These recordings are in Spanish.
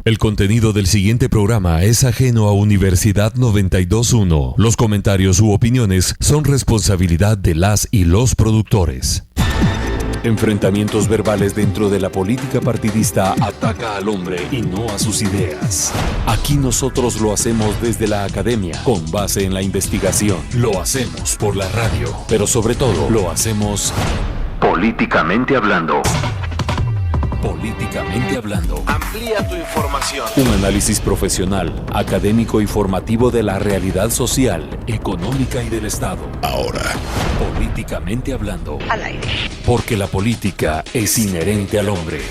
El contenido del siguiente programa es ajeno a Universidad 92.1. Los comentarios u opiniones son responsabilidad de las y los productores. Enfrentamientos verbales dentro de la política partidista ataca al hombre y no a sus ideas. Aquí nosotros lo hacemos desde la academia, con base en la investigación. Lo hacemos por la radio, pero sobre todo lo hacemos políticamente hablando. Políticamente hablando. Amplía tu información. Un análisis profesional, académico y formativo de la realidad social, económica y del Estado. Ahora, políticamente hablando. Al aire. Porque la política es inherente al hombre.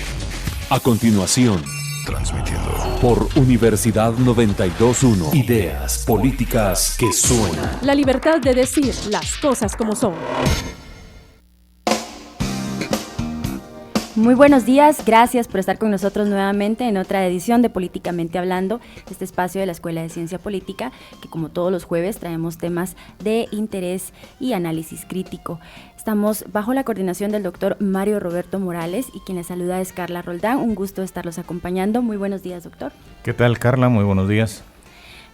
A continuación, transmitiendo por Universidad 92.1. Ideas políticas que suenan. La libertad de decir las cosas como son. Muy buenos días, gracias por estar con nosotros nuevamente en otra edición de Políticamente Hablando, este espacio de la Escuela de Ciencia Política, que como todos los jueves traemos temas de interés y análisis crítico. Estamos bajo la coordinación del doctor Mario Roberto Morales y quien les saluda es Carla Roldán, un gusto estarlos acompañando. Muy buenos días, doctor. ¿Qué tal, Carla? Muy buenos días.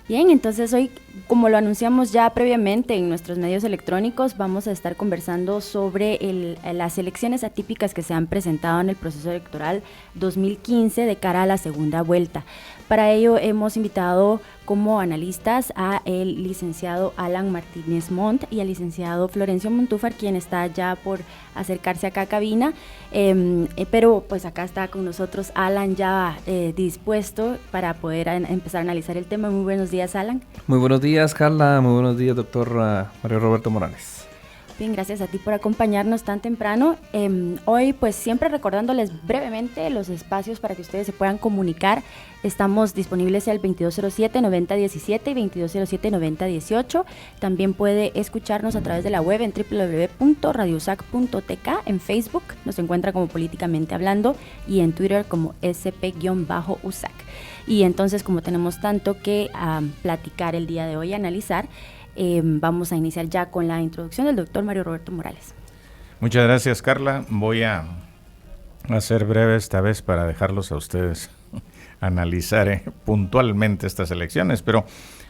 Bien, entonces hoy, como lo anunciamos ya previamente en nuestros medios electrónicos, vamos a estar conversando sobre las elecciones atípicas que se han presentado en el proceso electoral 2015 de cara a la segunda vuelta. Para ello hemos invitado como analistas a el licenciado Alan Martínez Montt y al licenciado Florencio Montúfar, quien está ya por acercarse acá a cabina, pero pues acá está con nosotros Alan ya dispuesto para poder empezar a analizar el tema. Muy buenos días, Alan. Muy buenos días, Carla. Muy buenos días, doctor Mario Roberto Morales. Bien, gracias a ti por acompañarnos tan temprano. Hoy, pues siempre recordándoles brevemente los espacios para que ustedes se puedan comunicar. Estamos disponibles al 2207-9017 y 2207-9018. También puede escucharnos a través de la web en www.radiousac.tk. En Facebook nos encuentra como Políticamente Hablando y en Twitter como sp-usac. Y entonces, como tenemos tanto que platicar el día de hoy, analizar, vamos a iniciar ya con la introducción del doctor Mario Roberto Morales. Muchas gracias, Carla. Voy a ser breve esta vez para dejarlos a ustedes analizar puntualmente estas elecciones, pero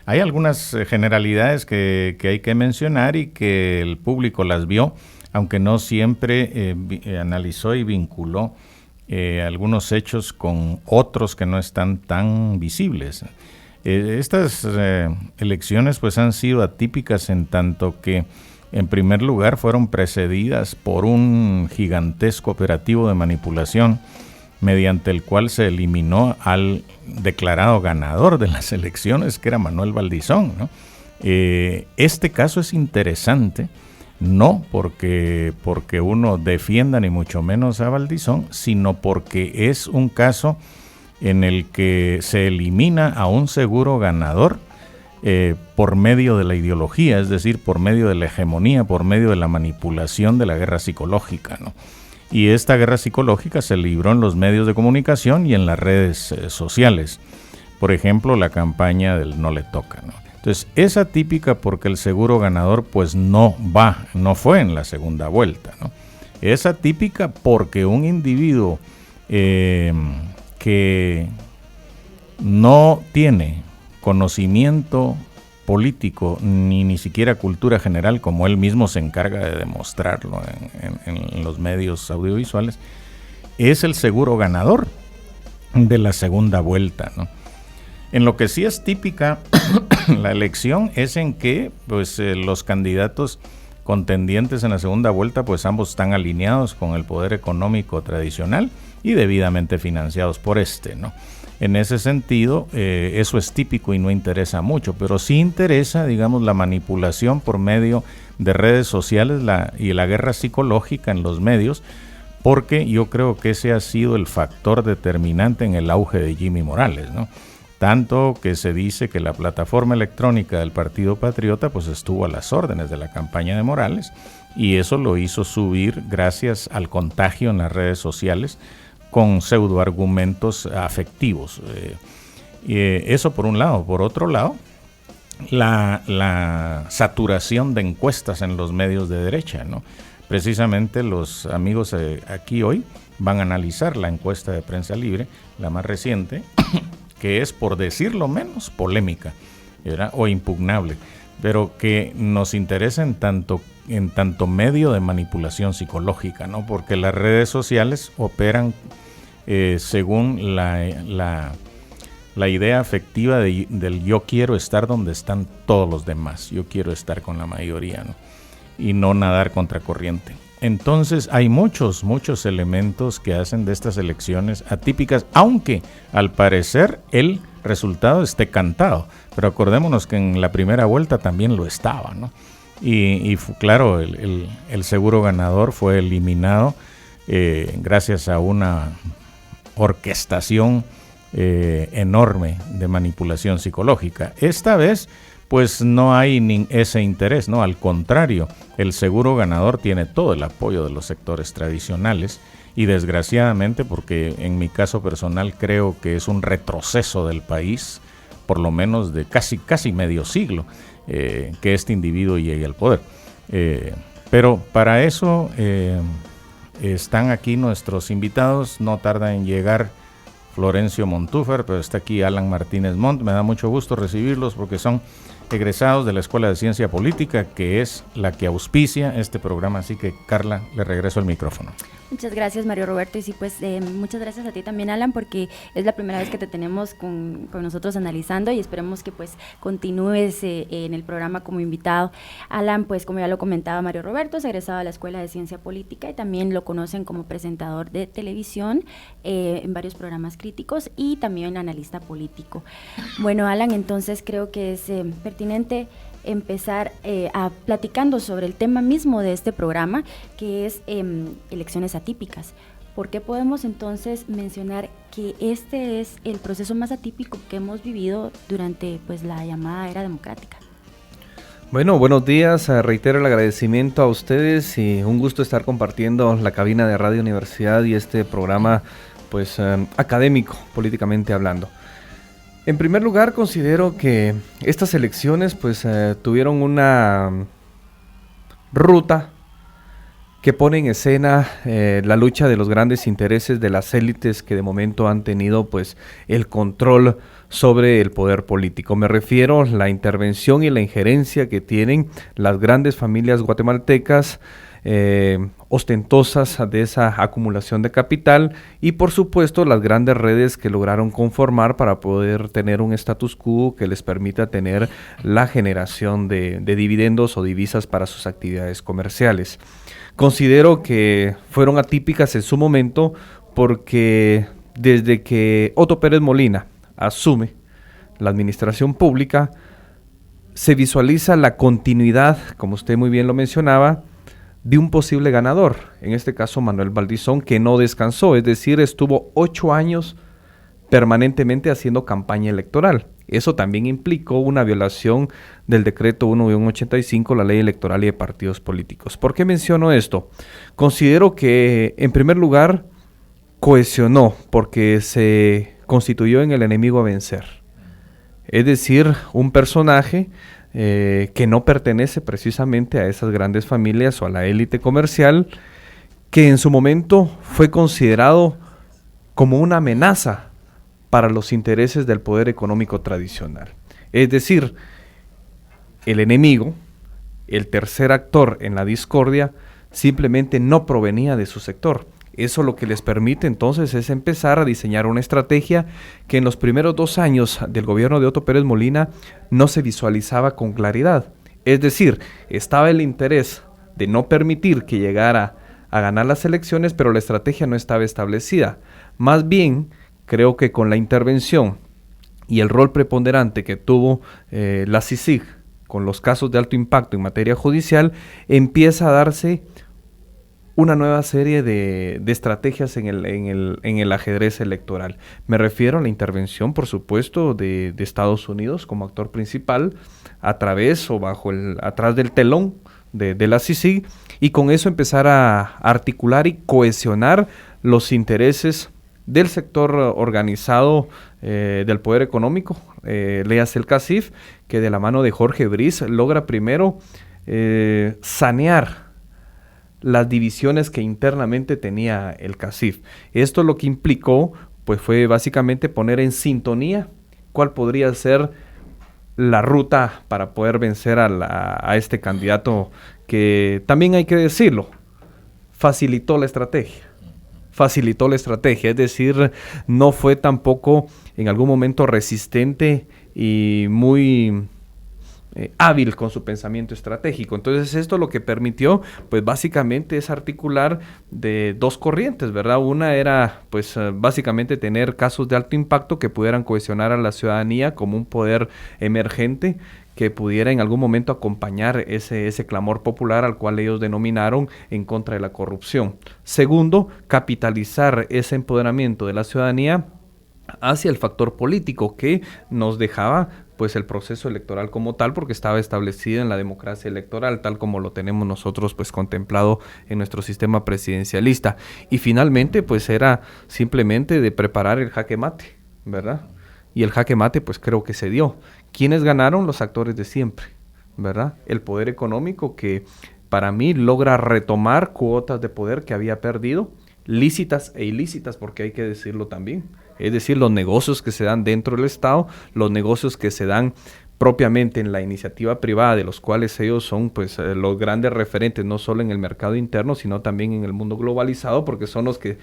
hay algunas generalidades que hay que mencionar y que el público las vio, aunque no siempre analizó y vinculó algunos hechos con otros que no están tan visibles. Estas elecciones pues han sido atípicas en tanto que en primer lugar fueron precedidas por un gigantesco operativo de manipulación mediante el cual se eliminó al declarado ganador de las elecciones, que era Manuel Valdizón, ¿no? Este caso es interesante, no porque uno defienda ni mucho menos a Valdizón, sino porque es un caso en el que se elimina a un seguro ganador por medio de la ideología, es decir, por medio de la hegemonía, por medio de la manipulación de la guerra psicológica, ¿no? Y esta guerra psicológica se libró en los medios de comunicación y en las redes sociales. Por ejemplo, la campaña del No le toca, ¿no? Entonces, es atípica porque el seguro ganador pues no fue en la segunda vuelta, ¿no? Es atípica porque un individuo que no tiene conocimiento político ni siquiera cultura general, como él mismo se encarga de demostrarlo en los medios audiovisuales, es el seguro ganador de la segunda vuelta, ¿no? En lo que sí es típica la elección es en que pues los candidatos contendientes en la segunda vuelta pues ambos están alineados con el poder económico tradicional y debidamente financiados por ¿no? En ese sentido, eso es típico y no interesa mucho, pero sí interesa, digamos, la manipulación por medio de redes sociales y la guerra psicológica en los medios, porque yo creo que ese ha sido el factor determinante en el auge de Jimmy Morales, ¿no? Tanto que se dice que la plataforma electrónica del Partido Patriota pues estuvo a las órdenes de la campaña de Morales, y eso lo hizo subir gracias al contagio en las redes sociales con pseudoargumentos afectivos. Eso por un lado. Por otro lado, la saturación de encuestas en los medios de derecha, ¿no? Precisamente los amigos aquí hoy van a analizar la encuesta de Prensa Libre, la más reciente, que es, por decirlo menos, polémica, ¿verdad? O impugnable, pero que nos interesa en tanto medio de manipulación psicológica, ¿no? Porque las redes sociales operan según la idea afectiva del yo quiero estar donde están todos los demás, yo quiero estar con la mayoría, ¿no? Y no nadar contracorriente. Entonces hay muchos elementos que hacen de estas elecciones atípicas, aunque al parecer el resultado esté cantado, pero acordémonos que en la primera vuelta también lo estaba, ¿no? Y claro, el seguro ganador fue eliminado gracias a una orquestación enorme de manipulación psicológica. Esta vez pues no hay ese interés, ¿no? Al contrario, el seguro ganador tiene todo el apoyo de los sectores tradicionales y desgraciadamente, porque en mi caso personal creo que es un retroceso del país, por lo menos de casi medio siglo, que este individuo llegue al poder. Pero para eso están aquí nuestros invitados, no tarda en llegar Florencio Montúfar, pero está aquí Alan Martínez Montt. Me da mucho gusto recibirlos porque son egresados de la Escuela de Ciencia Política, que es la que auspicia este programa. Así que, Carla, le regreso el micrófono. Muchas gracias, Mario Roberto, y sí, pues muchas gracias a ti también, Alan, porque es la primera vez que te tenemos con nosotros analizando y esperemos que pues continúes en el programa como invitado. Alan, pues como ya lo comentaba Mario Roberto, es egresado de la Escuela de Ciencia Política y también lo conocen como presentador de televisión en varios programas críticos y también analista político. Bueno, Alan, entonces creo que es pertinente empezar platicando sobre el tema mismo de este programa, que es elecciones atípicas. ¿Por qué podemos entonces mencionar que este es el proceso más atípico que hemos vivido durante pues la llamada era democrática? Bueno, buenos días, reitero el agradecimiento a ustedes y un gusto estar compartiendo la cabina de Radio Universidad y este programa pues académico, políticamente hablando. En primer lugar, considero que estas elecciones pues tuvieron una ruta que pone en escena la lucha de los grandes intereses de las élites que de momento han tenido pues el control sobre el poder político. Me refiero a la intervención y la injerencia que tienen las grandes familias guatemaltecas ostentosas de esa acumulación de capital y por supuesto las grandes redes que lograron conformar para poder tener un status quo que les permita tener la generación de dividendos o divisas para sus actividades comerciales. Considero que fueron atípicas en su momento porque desde que Otto Pérez Molina asume la administración pública se visualiza la continuidad, como usted muy bien lo mencionaba, de un posible ganador, en este caso Manuel Valdizón, que no descansó, es decir, estuvo 8 años permanentemente haciendo campaña electoral. Eso también implicó una violación del decreto 1-85, la ley electoral y de partidos políticos. ¿Por qué menciono esto? Considero que, en primer lugar, cohesionó, porque se constituyó en el enemigo a vencer. Es decir, un personaje que no pertenece precisamente a esas grandes familias o a la élite comercial, que en su momento fue considerado como una amenaza para los intereses del poder económico tradicional. Es decir, el enemigo, el tercer actor en la discordia, simplemente no provenía de su sector. Eso lo que les permite entonces es empezar a diseñar una estrategia que en los primeros 2 años del gobierno de Otto Pérez Molina no se visualizaba con claridad. Es decir, estaba el interés de no permitir que llegara a ganar las elecciones, pero la estrategia no estaba establecida. Más bien, creo que con la intervención y el rol preponderante que tuvo la CICIG con los casos de alto impacto en materia judicial, empieza a darse una nueva serie de estrategias en el ajedrez electoral. Me refiero a la intervención, por supuesto, de Estados Unidos como actor principal a través o atrás del telón de la CICIG, y con eso empezar a articular y cohesionar los intereses del sector organizado del poder económico, léase el CACIF, que de la mano de Jorge Briz logra primero sanear las divisiones que internamente tenía el CACIF. Esto lo que implicó pues fue básicamente poner en sintonía cuál podría ser la ruta para poder vencer a este candidato que, también hay que decirlo, facilitó la estrategia, es decir, no fue tampoco en algún momento resistente y muy hábil con su pensamiento estratégico. Entonces esto lo que permitió, pues básicamente es articular de dos corrientes, ¿verdad? Una era, pues básicamente tener casos de alto impacto que pudieran cohesionar a la ciudadanía como un poder emergente que pudiera en algún momento acompañar ese clamor popular al cual ellos denominaron en contra de la corrupción. Segundo, capitalizar ese empoderamiento de la ciudadanía hacia el factor político que nos dejaba pues el proceso electoral como tal, porque estaba establecido en la democracia electoral, tal como lo tenemos nosotros pues contemplado en nuestro sistema presidencialista. Y finalmente pues era simplemente de preparar el jaque mate, ¿verdad? Y el jaque mate pues creo que se dio. ¿Quiénes ganaron? Los actores de siempre, ¿verdad? El poder económico que para mí logra retomar cuotas de poder que había perdido, lícitas e ilícitas, porque hay que decirlo también. Es decir, los negocios que se dan dentro del Estado, los negocios que se dan propiamente en la iniciativa privada, de los cuales ellos son pues los grandes referentes, no solo en el mercado interno, sino también en el mundo globalizado, porque son los que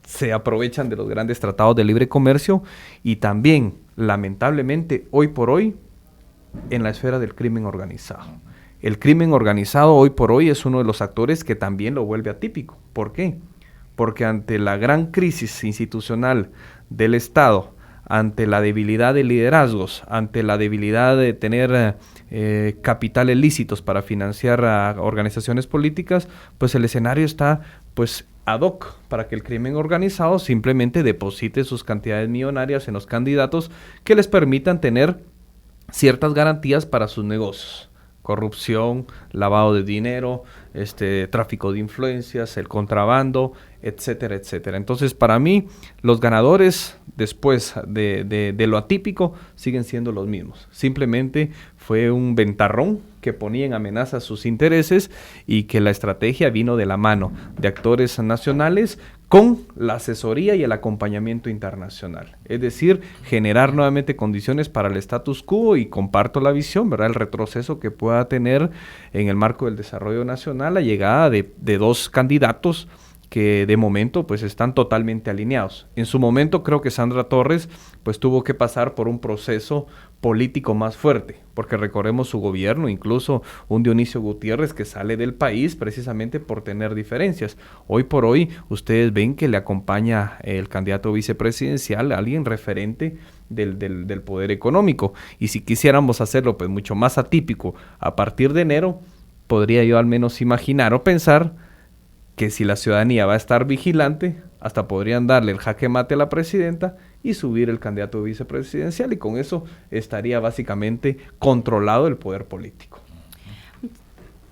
se aprovechan de los grandes tratados de libre comercio, y también, lamentablemente, hoy por hoy, en la esfera del crimen organizado. El crimen organizado hoy por hoy es uno de los actores que también lo vuelve atípico. ¿Por qué? Porque ante la gran crisis institucional del Estado, ante la debilidad de liderazgos, ante la debilidad de tener capitales lícitos para financiar a organizaciones políticas, pues el escenario está pues ad hoc para que el crimen organizado simplemente deposite sus cantidades millonarias en los candidatos que les permitan tener ciertas garantías para sus negocios. Corrupción, lavado de dinero, tráfico de influencias, el contrabando, etcétera, etcétera. Entonces, para mí, los ganadores, después de lo atípico, siguen siendo los mismos. Simplemente fue un ventarrón que ponía en amenaza sus intereses y que la estrategia vino de la mano de actores nacionales con la asesoría y el acompañamiento internacional. Es decir, generar nuevamente condiciones para el status quo, y comparto la visión, ¿verdad? El retroceso que pueda tener en el marco del desarrollo nacional la llegada de dos candidatos que de momento pues están totalmente alineados. En su momento creo que Sandra Torres pues tuvo que pasar por un proceso político más fuerte, porque recordemos su gobierno, incluso un Dionisio Gutiérrez que sale del país precisamente por tener diferencias. Hoy por hoy ustedes ven que le acompaña el candidato vicepresidencial, alguien referente del poder económico, y si quisiéramos hacerlo pues mucho más atípico a partir de enero, podría yo al menos imaginar o pensar que si la ciudadanía va a estar vigilante, hasta podrían darle el jaque mate a la presidenta y subir el candidato vicepresidencial, y con eso estaría básicamente controlado el poder político.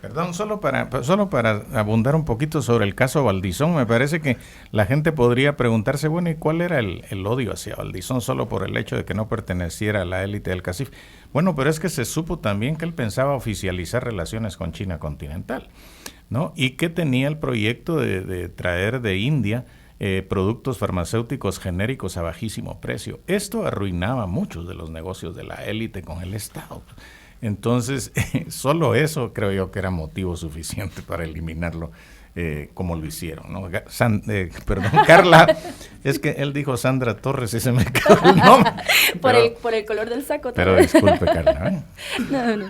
Perdón, solo para abundar un poquito sobre el caso Valdizón, me parece que la gente podría preguntarse, bueno, ¿y cuál era el odio hacia Valdizón solo por el hecho de que no perteneciera a la élite del CACIF? Bueno, pero es que se supo también que él pensaba oficializar relaciones con China continental, ¿no? Y que tenía el proyecto de traer de India productos farmacéuticos genéricos a bajísimo precio. Esto arruinaba muchos de los negocios de la élite con el Estado. Entonces, solo eso creo yo que era motivo suficiente para eliminarlo, como lo hicieron, ¿no? Perdón, Carla, es que él dijo Sandra Torres y se me quedó el nombre. Por el color del saco. Pero disculpe, Carla. No.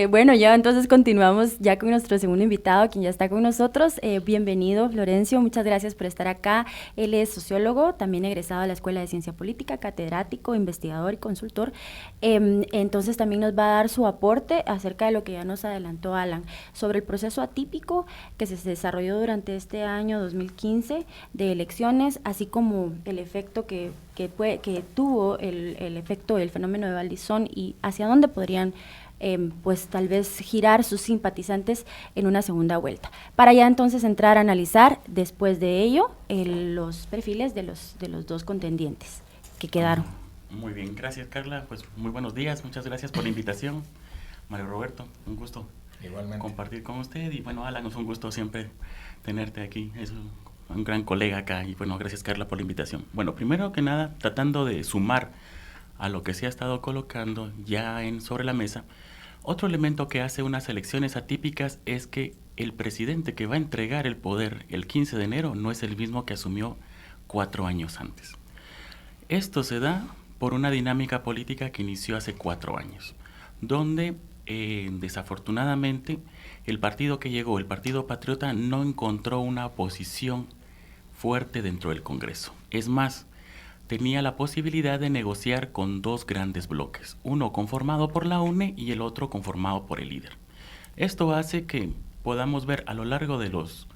Bueno, ya entonces continuamos ya con nuestro segundo invitado, quien ya está con nosotros. Bienvenido, Florencio, muchas gracias por estar acá. Él es sociólogo, también egresado de la Escuela de Ciencia Política, catedrático, investigador y consultor. Entonces también nos va a dar su aporte acerca de lo que ya nos adelantó Alan, sobre el proceso atípico que se desarrolló durante este año 2015 de elecciones, así como el efecto que tuvo el efecto del fenómeno de Valdizón, y hacia dónde podrían pues tal vez girar sus simpatizantes en una segunda vuelta, para ya entonces entrar a analizar después de ello los perfiles de los dos contendientes que quedaron. Muy bien, gracias Carla, pues muy buenos días, muchas gracias por la invitación. Mario Roberto, un gusto igualmente compartir con usted, y bueno, Alan, es un gusto siempre tenerte aquí, es un gran colega acá y bueno, gracias Carla por la invitación. Bueno, primero que nada, tratando de sumar a lo que se ha estado colocando ya sobre la mesa, otro elemento que hace unas elecciones atípicas es que el presidente que va a entregar el poder el 15 de enero no es el mismo que asumió 4 años antes. Esto se da por una dinámica política que inició hace 4 años, donde desafortunadamente el partido que llegó, el Partido Patriota, no encontró una oposición fuerte dentro del Congreso. Es más, tenía la posibilidad de negociar con 2 grandes bloques, uno conformado por la UNE y el otro conformado por el líder. Esto hace que podamos ver a lo largo de los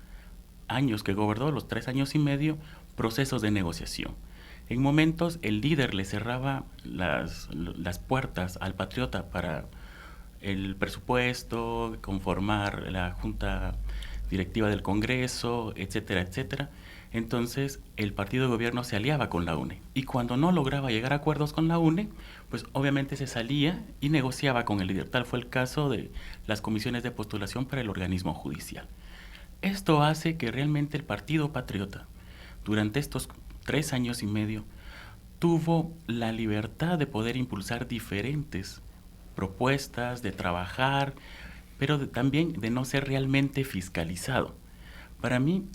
años que gobernó, los 3 años y medio, procesos de negociación. En momentos el líder le cerraba las puertas al Patriota para el presupuesto, conformar la junta directiva del Congreso, etcétera, etcétera. Entonces el partido de gobierno se aliaba con la UNE y cuando no lograba llegar a acuerdos con la UNE, pues obviamente se salía y negociaba con el líder. Tal fue el caso de las comisiones de postulación para el organismo judicial. Esto hace que realmente el Partido Patriota, durante estos 3 años y medio, tuvo la libertad de poder impulsar diferentes propuestas, de trabajar, pero también de no ser realmente fiscalizado. Para mí,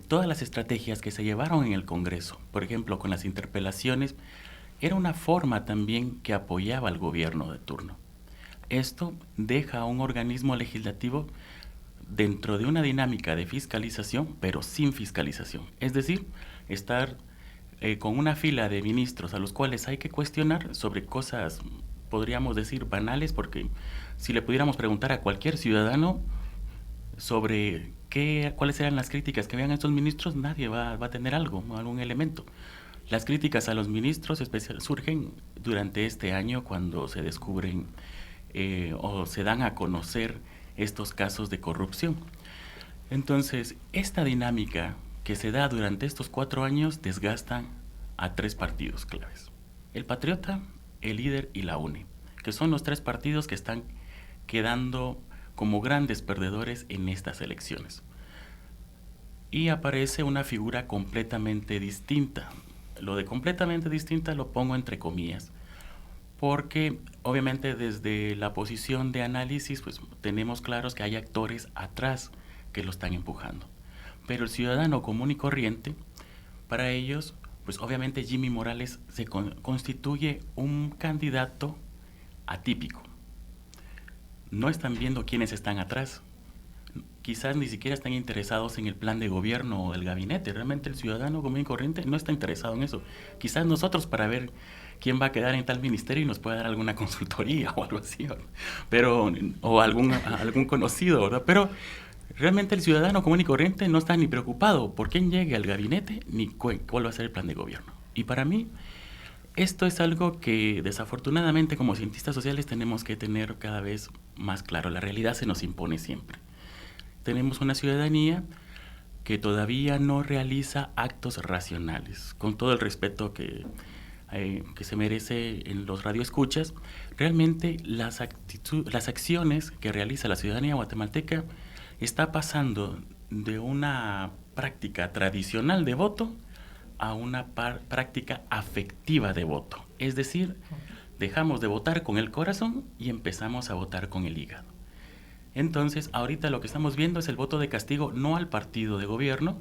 todas las estrategias que se llevaron en el Congreso, por ejemplo, con las interpelaciones, era una forma también que apoyaba al gobierno de turno. Esto deja a un organismo legislativo dentro de una dinámica de fiscalización, pero sin fiscalización. Es decir, estar con una fila de ministros a los cuales hay que cuestionar sobre cosas, podríamos decir, banales, porque si le pudiéramos preguntar a cualquier ciudadano sobre cuáles eran las críticas que habían a estos ministros, nadie va a tener algún elemento. Las críticas a los ministros surgen durante este año cuando se descubren o se dan a conocer estos casos de corrupción. Entonces, esta dinámica que se da durante estos 4 años desgastan a 3 partidos claves: el Patriota, el líder y la UNE, que son los 3 partidos que están quedando como grandes perdedores en estas elecciones. Y aparece una figura completamente distinta. Lo de completamente distinta lo pongo entre comillas, porque obviamente desde la posición de análisis pues tenemos claros que hay actores atrás que lo están empujando. Pero el ciudadano común y corriente, para ellos, pues obviamente Jimmy Morales se constituye un candidato atípico. No están viendo quiénes están atrás. Quizás ni siquiera están interesados en el plan de gobierno o del gabinete. Realmente el ciudadano común y corriente no está interesado en eso. Quizás nosotros para ver quién va a quedar en tal ministerio y nos pueda dar alguna consultoría o algo así, ¿verdad? Pero, o algún conocido, ¿verdad? Pero realmente el ciudadano común y corriente no está ni preocupado por quién llegue al gabinete ni cuál va a ser el plan de gobierno. Y para mí, esto es algo que desafortunadamente como cientistas sociales tenemos que tener cada vez más claro. La realidad se nos impone siempre. Tenemos una ciudadanía que todavía no realiza actos racionales. Con todo el respeto que se merece en los radioescuchas, realmente las acciones que realiza la ciudadanía guatemalteca está pasando de una práctica tradicional de voto a una práctica afectiva de voto. Es decir, dejamos de votar con el corazón y empezamos a votar con el hígado. Entonces, ahorita lo que estamos viendo es el voto de castigo no al partido de gobierno,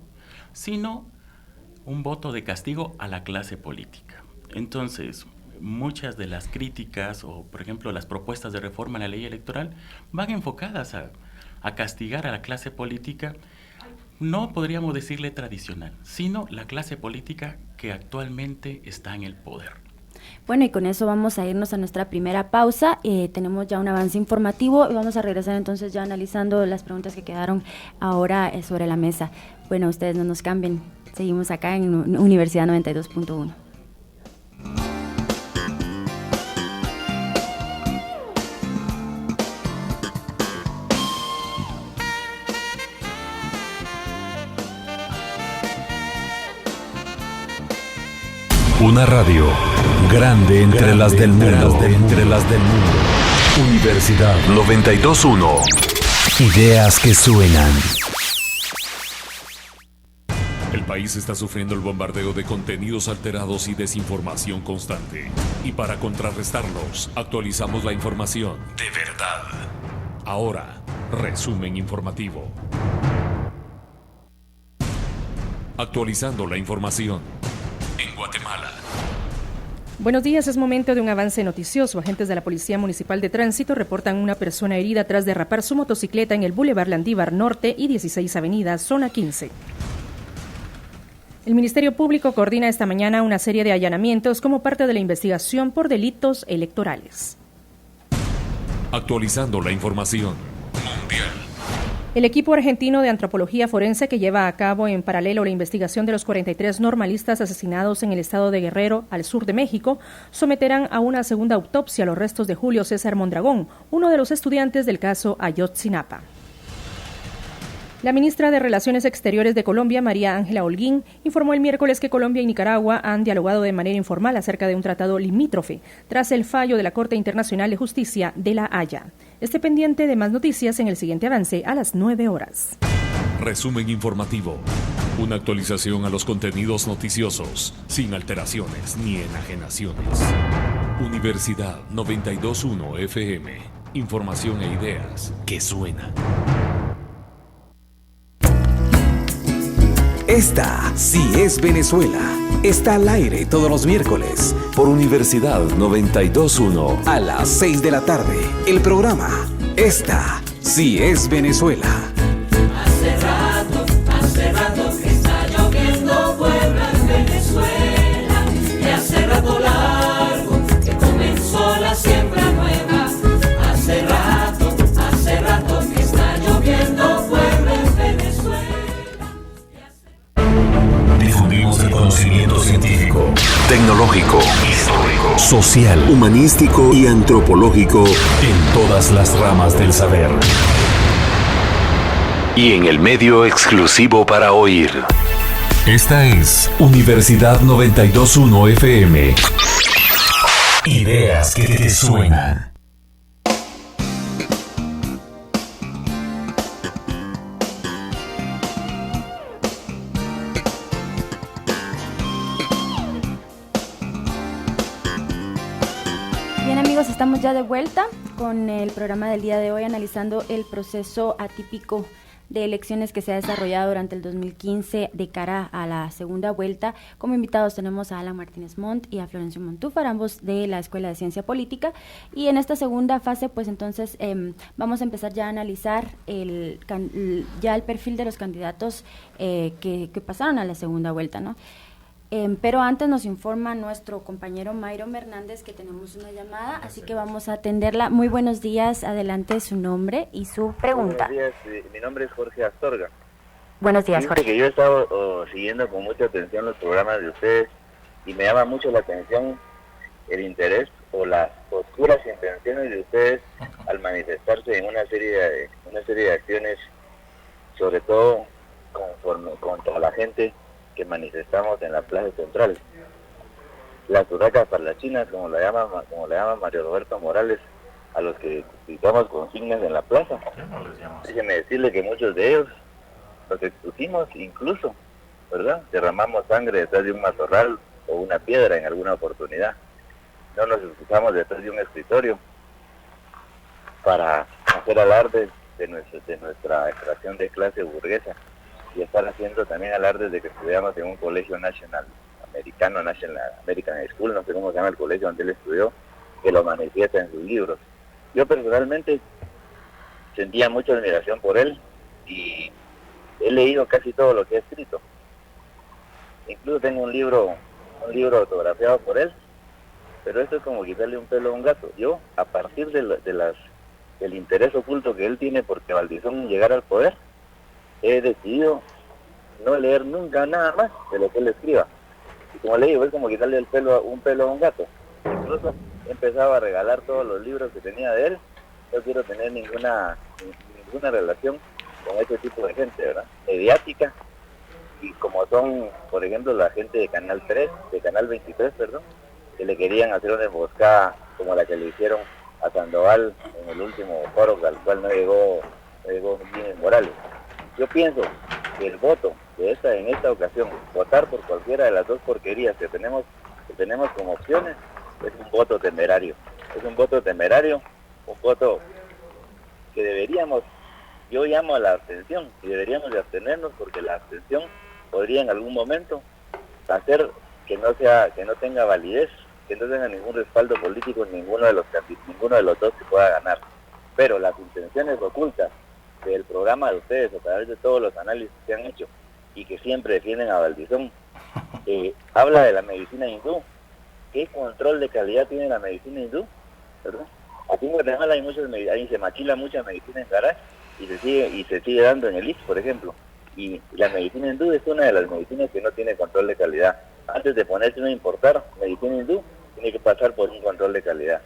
sino un voto de castigo a la clase política. Entonces, muchas de las críticas o, por ejemplo, las propuestas de reforma en la ley electoral van enfocadas a castigar a la clase política, no podríamos decirle tradicional, sino la clase política que actualmente está en el poder. Bueno, y con eso vamos a irnos a nuestra primera pausa. Tenemos ya un avance informativo y vamos a regresar entonces ya analizando las preguntas que quedaron ahora sobre la mesa. Bueno, ustedes no nos cambien, seguimos acá en Universidad 92.1. Una radio grande entre las del mundo. Universidad 92.1. Ideas que suenan. país está sufriendo el bombardeo de contenidos alterados y desinformación constante. Y para contrarrestarlos, actualizamos la información de verdad. Ahora, resumen informativo. Actualizando la información en Guatemala. Buenos días, es momento de un avance noticioso. Agentes de la Policía Municipal de Tránsito reportan una persona herida tras derrapar su motocicleta en el Boulevard Landívar Norte y 16 Avenida, zona 15. El Ministerio Público coordina esta mañana una serie de allanamientos como parte de la investigación por delitos electorales. Actualizando la información mundial. El equipo argentino de antropología forense que lleva a cabo en paralelo la investigación de los 43 normalistas asesinados en el estado de Guerrero, al sur de México, someterán a una segunda autopsia los restos de Julio César Mondragón, uno de los estudiantes del caso Ayotzinapa. La ministra de Relaciones Exteriores de Colombia, María Ángela Holguín, informó el miércoles que Colombia y Nicaragua han dialogado de manera informal acerca de un tratado limítrofe, tras el fallo de la Corte Internacional de Justicia de La Haya. Esté pendiente de más noticias en el siguiente avance a las 9 horas. Resumen informativo. Una actualización a los contenidos noticiosos, sin alteraciones ni enajenaciones. Universidad 92.1 FM. Información e ideas que suenan. Esta sí es Venezuela. Está al aire todos los miércoles Por Universidad 92.1. a las 6 de la tarde. El programa Esta sí es Venezuela. Hace rato que está lloviendo pueblo en Venezuela. Y hace rato largo que comenzó la siembra nueva. Hace rato que está lloviendo pueblo en Venezuela. Difundimos el conocimiento científico, tecnológico, histórico, social, humanístico y antropológico en todas las ramas del saber. Y en el medio exclusivo para oír. Esta es Universidad 92.1 FM. Ideas que te suenan. Bien amigos, estamos ya de vuelta con el programa del día de hoy analizando el proceso atípico de elecciones que se ha desarrollado durante el 2015 de cara a la segunda vuelta. Como invitados tenemos a Alan Martínez Montt y a Florencio Montúfar, ambos de la Escuela de Ciencia Política. Y en esta segunda fase, pues entonces vamos a empezar ya a analizar el perfil de los candidatos que pasaron a la segunda vuelta, ¿no? Pero antes nos informa nuestro compañero Mayron Hernández que tenemos una llamada, así que vamos a atenderla. Muy buenos días, adelante su nombre y su pregunta. Buenos días, mi nombre es Jorge Astorga. Buenos días, Fíjate Jorge. que yo he estado siguiendo con mucha atención los programas de ustedes y me llama mucho la atención el interés o las oscuras intenciones de ustedes al manifestarse en una serie de acciones, sobre todo contra la gente que manifestamos en la Plaza Central. Las urracas parlachinas, como la llama Mario Roberto Morales, a los que gritamos consignas en la plaza. Déjeme decirle que muchos de ellos los expusimos, incluso, ¿verdad? Derramamos sangre detrás de un matorral o una piedra en alguna oportunidad. No nos excusamos detrás de un escritorio para hacer alarde de nuestra extracción de clase burguesa y estar haciendo también alardes de que estudiamos en un colegio nacional americano, National American School, no sé cómo se llama el colegio donde él estudió, que lo manifiesta en sus libros. Yo personalmente sentía mucha admiración por él y he leído casi todo lo que ha escrito. Incluso tengo un libro autografiado por él, pero esto es como quitarle un pelo a un gato. Yo, a partir del interés oculto que él tiene porque Valdizón llegara al poder, he decidido no leer nunca nada más de lo que él escriba. Y como le digo, es como quitarle un pelo a un gato. Incluso he empezado a regalar todos los libros que tenía de él. No quiero tener ninguna relación con ese tipo de gente, ¿verdad? Mediática. Y como son, por ejemplo, la gente de Canal 23, perdón, que le querían hacer una emboscada como la que le hicieron a Sandoval en el último foro al cual no llegó Jiménez Morales. Yo pienso el voto en esta ocasión, votar por cualquiera de las dos porquerías que tenemos como opciones, es un voto temerario. Es un voto temerario, un voto que deberíamos, yo llamo a la abstención, y deberíamos de abstenernos porque la abstención podría en algún momento hacer que no tenga validez, que no tenga ningún respaldo político en ninguno de los dos que pueda ganar. Pero las intenciones ocultas del programa de ustedes a través de todos los análisis que han hecho y que siempre defienden a Valdizón, habla de la medicina hindú. ¿Qué control de calidad tiene la medicina hindú? ¿Verdad? Aquí en Guatemala ahí se maquila mucha medicina en garage y se sigue dando en el ISSSTE, por ejemplo. Y la medicina hindú es una de las medicinas que no tiene control de calidad. Antes de ponerse a importar medicina hindú, tiene que pasar por un control de calidad.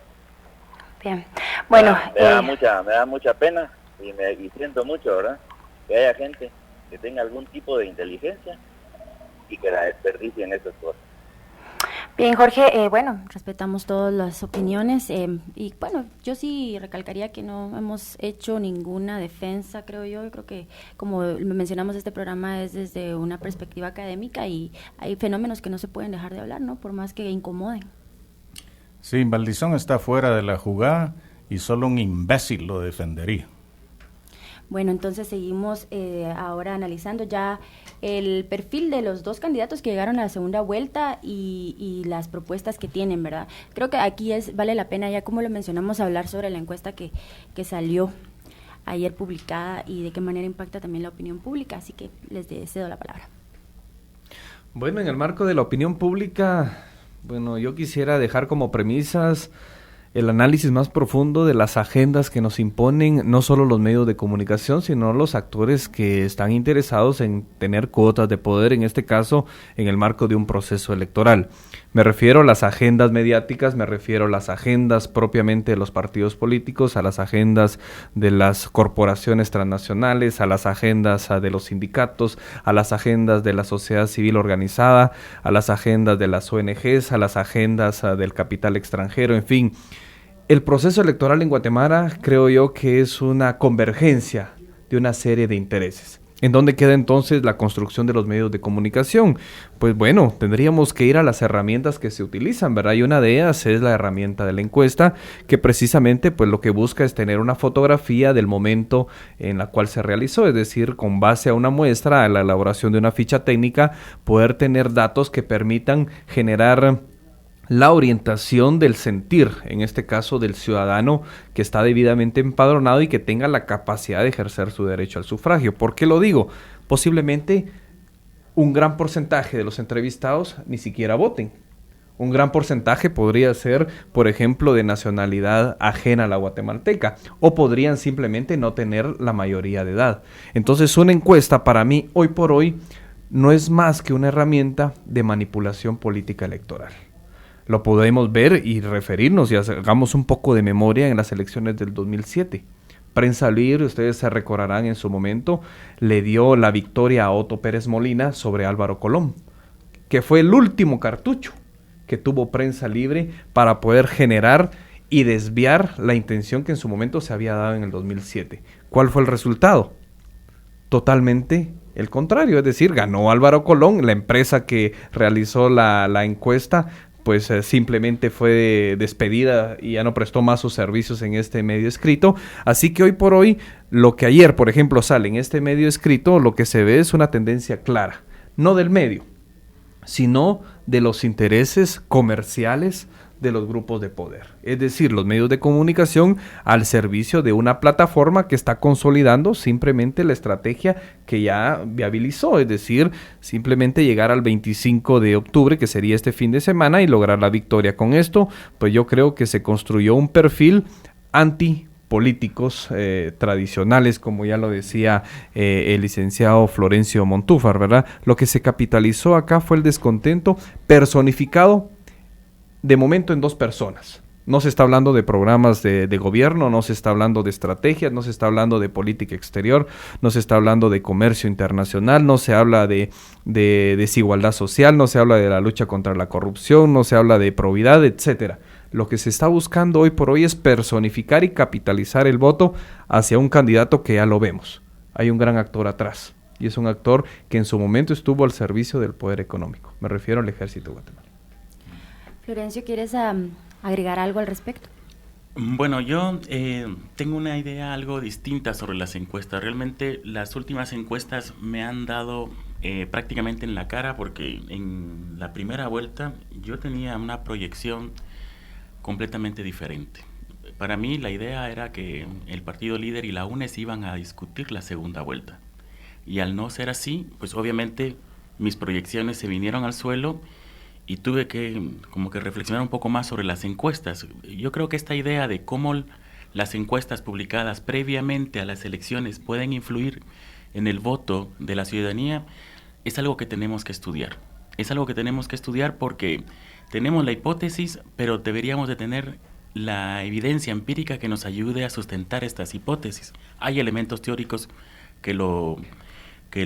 Bien, bueno. Me da mucha pena y siento mucho, ¿verdad? Que haya gente que tenga algún tipo de inteligencia y que la desperdicie en esas cosas. Bien, Jorge, bueno, respetamos todas las opiniones y bueno, yo sí recalcaría que no hemos hecho ninguna defensa, creo yo. Yo creo que, como mencionamos, este programa es desde una perspectiva académica y hay fenómenos que no se pueden dejar de hablar, ¿no? Por más que incomoden. Sí, Valdizón está fuera de la jugada y solo un imbécil lo defendería. Bueno, entonces seguimos ahora analizando ya el perfil de los dos candidatos que llegaron a la segunda vuelta y las propuestas que tienen, ¿verdad? Creo que aquí vale la pena, ya como lo mencionamos, hablar sobre la encuesta que salió ayer publicada y de qué manera impacta también la opinión pública, así que les cedo la palabra. Bueno, en el marco de la opinión pública, bueno, yo quisiera dejar como premisas el análisis más profundo de las agendas que nos imponen no solo los medios de comunicación, sino los actores que están interesados en tener cuotas de poder, en este caso, en el marco de un proceso electoral. Me refiero a las agendas mediáticas, me refiero a las agendas propiamente de los partidos políticos, a las agendas de las corporaciones transnacionales, a las agendas de los sindicatos, a las agendas de la sociedad civil organizada, a las agendas de las ONGs, a las agendas del capital extranjero, en fin. El proceso electoral en Guatemala creo yo que es una convergencia de una serie de intereses. ¿En dónde queda entonces la construcción de los medios de comunicación? Pues bueno, tendríamos que ir a las herramientas que se utilizan, ¿verdad? Y una de ellas es la herramienta de la encuesta, que precisamente pues lo que busca es tener una fotografía del momento en la cual se realizó, es decir, con base a una muestra, a la elaboración de una ficha técnica, poder tener datos que permitan generar la orientación del sentir, en este caso del ciudadano que está debidamente empadronado y que tenga la capacidad de ejercer su derecho al sufragio. ¿Por qué lo digo? Posiblemente un gran porcentaje de los entrevistados ni siquiera voten. Un gran porcentaje podría ser, por ejemplo, de nacionalidad ajena a la guatemalteca, o podrían simplemente no tener la mayoría de edad. Entonces, una encuesta para mí, hoy por hoy, no es más que una herramienta de manipulación política electoral. Lo podemos ver y referirnos y hagamos un poco de memoria en las elecciones del 2007. Prensa Libre, ustedes se recordarán en su momento, le dio la victoria a Otto Pérez Molina sobre Álvaro Colón, que fue el último cartucho que tuvo Prensa Libre para poder generar y desviar la intención que en su momento se había dado en el 2007. ¿Cuál fue el resultado? Totalmente el contrario, es decir, ganó Álvaro Colón, la empresa que realizó la encuesta pues simplemente fue despedida y ya no prestó más sus servicios en este medio escrito. Así que hoy por hoy, lo que ayer, por ejemplo, sale en este medio escrito, lo que se ve es una tendencia clara, no del medio, sino de los intereses comerciales de los grupos de poder, es decir, los medios de comunicación al servicio de una plataforma que está consolidando simplemente la estrategia que ya viabilizó, es decir, simplemente llegar al 25 de octubre, que sería este fin de semana, y lograr la victoria. Con esto, pues yo creo que se construyó un perfil antipolíticos tradicionales, como ya lo decía el licenciado Florencio Montúfar, ¿verdad? Lo que se capitalizó acá fue el descontento personificado de momento en dos personas. No se está hablando de programas de gobierno, no se está hablando de estrategias, no se está hablando de política exterior, no se está hablando de comercio internacional, no se habla de desigualdad social, no se habla de la lucha contra la corrupción, no se habla de probidad, etcétera. Lo que se está buscando hoy por hoy es personificar y capitalizar el voto hacia un candidato que ya lo vemos. Hay un gran actor atrás, y es un actor que en su momento estuvo al servicio del poder económico. Me refiero al Ejército de Guatemala. Florencio, ¿quieres agregar algo al respecto? Bueno, yo tengo una idea algo distinta sobre las encuestas. Realmente las últimas encuestas me han dado prácticamente en la cara, porque en la primera vuelta yo tenía una proyección completamente diferente. Para mí la idea era que el partido líder y la UNES iban a discutir la segunda vuelta. Y al no ser así, pues obviamente mis proyecciones se vinieron al suelo y tuve que como que reflexionar un poco más sobre las encuestas. Yo creo que esta idea de cómo las encuestas publicadas previamente a las elecciones pueden influir en el voto de la ciudadanía es algo que tenemos que estudiar. Es algo que tenemos que estudiar porque tenemos la hipótesis, pero deberíamos de tener la evidencia empírica que nos ayude a sustentar estas hipótesis. Hay elementos teóricos que lo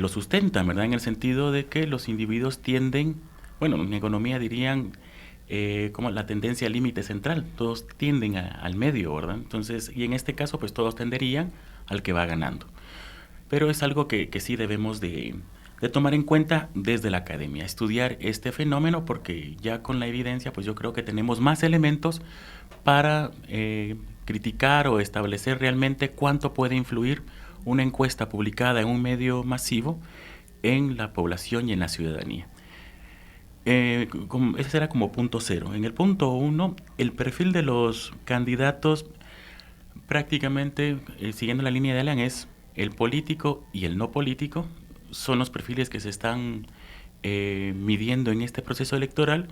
sustentan, ¿verdad? En el sentido de que los individuos tienden, bueno, en economía dirían como la tendencia al límite central, todos tienden al medio, ¿verdad? Entonces, y en este caso, pues todos tenderían al que va ganando. Pero es algo que sí debemos de tomar en cuenta desde la academia, estudiar este fenómeno, porque ya con la evidencia, pues yo creo que tenemos más elementos para criticar o establecer realmente cuánto puede influir una encuesta publicada en un medio masivo en la población y en la ciudadanía. Ese será como punto 0. En el punto 1, el perfil de los candidatos, prácticamente siguiendo la línea de Alan, es el político y el no político. Son los perfiles que se están midiendo en este proceso electoral,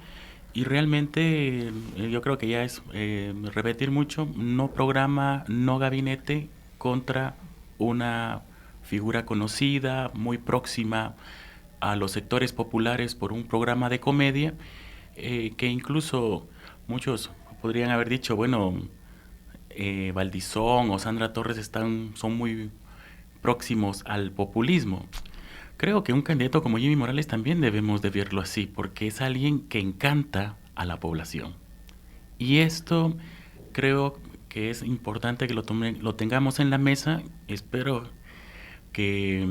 y realmente yo creo que ya es repetir mucho: no programa, no gabinete contra una figura conocida, muy próxima a los sectores populares por un programa de comedia, que incluso muchos podrían haber dicho, bueno, Valdizón o Sandra Torres son muy próximos al populismo. Creo que un candidato como Jimmy Morales también debemos de verlo así, porque es alguien que encanta a la población. Y esto creo que es importante que lo tengamos en la mesa. Espero que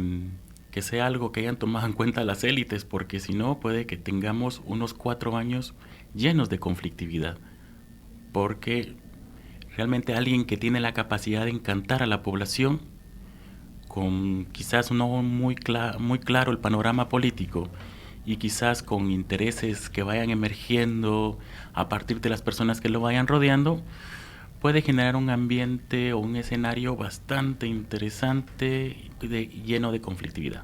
sea algo que hayan tomado en cuenta las élites, porque si no puede que tengamos unos 4 años llenos de conflictividad, porque realmente alguien que tiene la capacidad de encantar a la población, con quizás no muy claro el panorama político y quizás con intereses que vayan emergiendo a partir de las personas que lo vayan rodeando, puede generar un ambiente o un escenario bastante interesante lleno de conflictividad.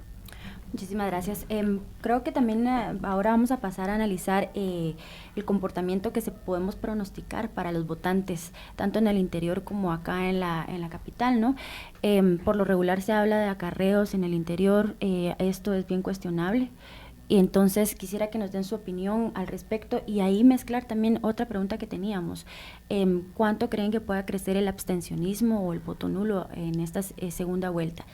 Muchísimas gracias. Creo que también ahora vamos a pasar a analizar el comportamiento que podemos pronosticar para los votantes, tanto en el interior como acá en la capital, ¿no? Por lo regular se habla de acarreos en el interior, esto es bien cuestionable. Y entonces quisiera que nos den su opinión al respecto, y ahí mezclar también otra pregunta que teníamos. ¿Cuánto creen que pueda crecer el abstencionismo o el voto nulo en esta segunda vuelta?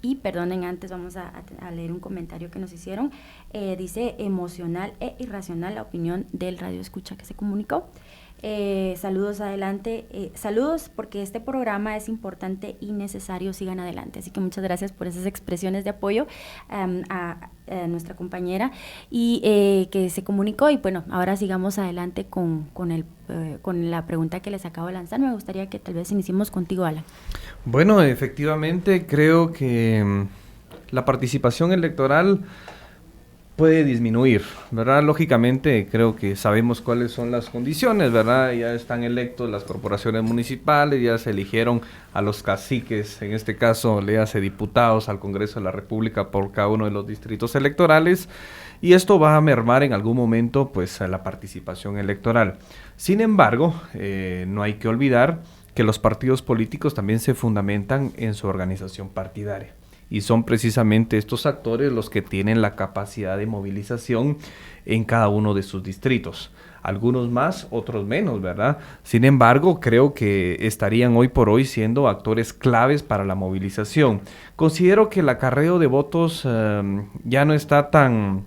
Y perdonen, antes vamos a leer un comentario que nos hicieron. Dice: emocional e irracional la opinión del radio escucha que se comunicó. Saludos adelante, saludos, porque este programa es importante y necesario, sigan adelante. Así que muchas gracias por esas expresiones de apoyo a nuestra compañera y que se comunicó. Y bueno, ahora sigamos adelante con la pregunta que les acabo de lanzar. Me gustaría que tal vez iniciemos contigo, Alan. Bueno, efectivamente creo que la participación electoral puede disminuir, ¿verdad? Lógicamente creo que sabemos cuáles son las condiciones, ¿verdad? Ya están electos las corporaciones municipales, ya se eligieron a los caciques, en este caso le hace diputados al Congreso de la República por cada uno de los distritos electorales, y esto va a mermar en algún momento pues a la participación electoral. Sin embargo, no hay que olvidar que los partidos políticos también se fundamentan en su organización partidaria. Y son precisamente estos actores los que tienen la capacidad de movilización en cada uno de sus distritos. Algunos más, otros menos, ¿verdad? Sin embargo, creo que estarían hoy por hoy siendo actores claves para la movilización. Considero que el acarreo de votos ya no está tan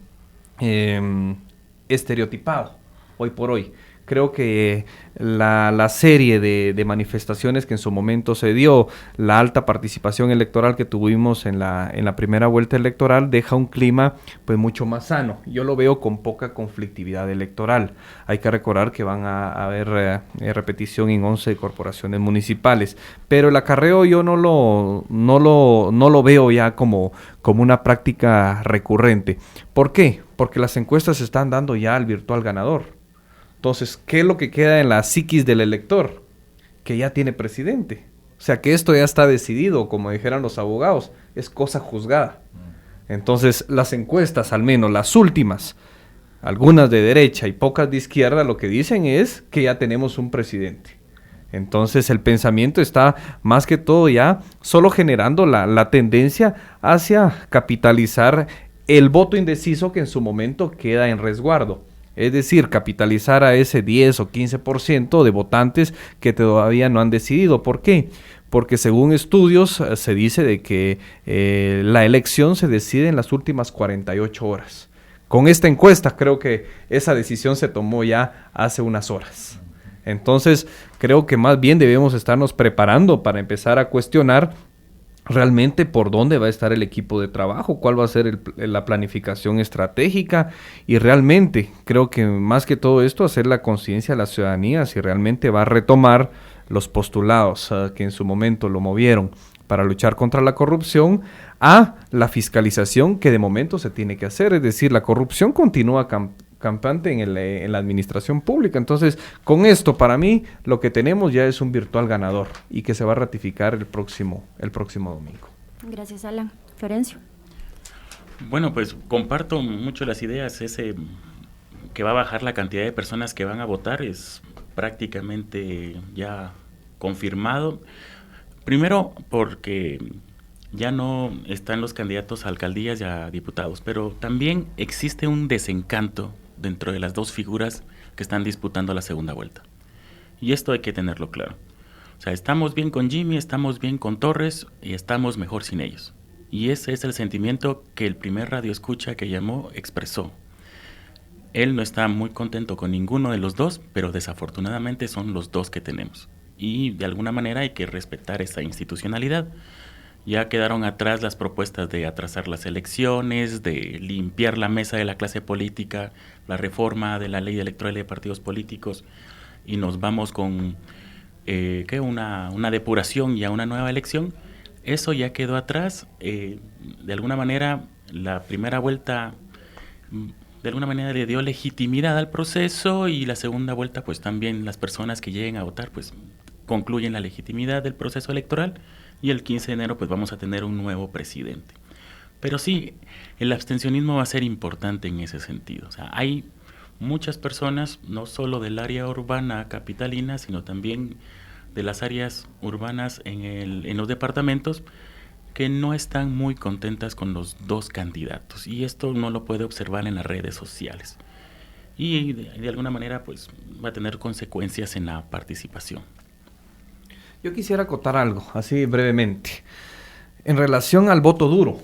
estereotipado hoy por hoy. Creo que la serie de manifestaciones que en su momento se dio, la alta participación electoral que tuvimos en la primera vuelta electoral, deja un clima pues mucho más sano. Yo lo veo con poca conflictividad electoral. Hay que recordar que van a haber repetición en 11 corporaciones municipales, pero el acarreo yo no lo veo ya como una práctica recurrente. ¿Por qué? Porque las encuestas se están dando ya al virtual ganador. Entonces, ¿qué es lo que queda en la psiquis del elector? Que ya tiene presidente. O sea, que esto ya está decidido, como dijeran los abogados, es cosa juzgada. Entonces, las encuestas, al menos las últimas, algunas de derecha y pocas de izquierda, lo que dicen es que ya tenemos un presidente. Entonces, el pensamiento está más que todo ya solo generando la tendencia hacia capitalizar el voto indeciso que en su momento queda en resguardo. Es decir, capitalizar a ese 10 o 15% de votantes que todavía no han decidido. ¿Por qué? Porque según estudios se dice de que la elección se decide en las últimas 48 horas. Con esta encuesta creo que esa decisión se tomó ya hace unas horas. Entonces creo que más bien debemos estarnos preparando para empezar a cuestionar realmente por dónde va a estar el equipo de trabajo, cuál va a ser la planificación estratégica, y realmente creo que más que todo esto hacer la conciencia a la ciudadanía si realmente va a retomar los postulados que en su momento lo movieron para luchar contra la corrupción, a la fiscalización que de momento se tiene que hacer. Es decir, la corrupción continúa campante en la administración pública. Entonces, con esto, para mí, lo que tenemos ya es un virtual ganador y que se va a ratificar el próximo domingo. Gracias, Alan. Florencio. Bueno, pues comparto mucho las ideas. Ese que va a bajar la cantidad de personas que van a votar es prácticamente ya confirmado. Primero, porque ya no están los candidatos a alcaldías y a diputados, pero también existe un desencanto dentro de las dos figuras que están disputando la segunda vuelta. Y esto hay que tenerlo claro. O sea, estamos bien con Jimmy, estamos bien con Torres y estamos mejor sin ellos. Y ese es el sentimiento que el primer radioescucha que llamó expresó. Él no está muy contento con ninguno de los dos, pero desafortunadamente son los dos que tenemos. Y de alguna manera hay que respetar esa institucionalidad. Ya quedaron atrás las propuestas de atrasar las elecciones, de limpiar la mesa de la clase política, la reforma de la ley electoral de partidos políticos, y nos vamos con una depuración y a una nueva elección. Eso ya quedó atrás. De alguna manera, la primera vuelta de alguna manera le dio legitimidad al proceso, y la segunda vuelta, pues también las personas que lleguen a votar, pues concluyen la legitimidad del proceso electoral. Y el 15 de enero pues vamos a tener un nuevo presidente. Pero sí, el abstencionismo va a ser importante en ese sentido. O sea, hay muchas personas, no solo del área urbana capitalina, sino también de las áreas urbanas en los departamentos, que no están muy contentas con los dos candidatos. Y esto uno lo puede observar en las redes sociales. Y de alguna manera pues va a tener consecuencias en la participación. Yo quisiera acotar algo, así brevemente, en relación al voto duro,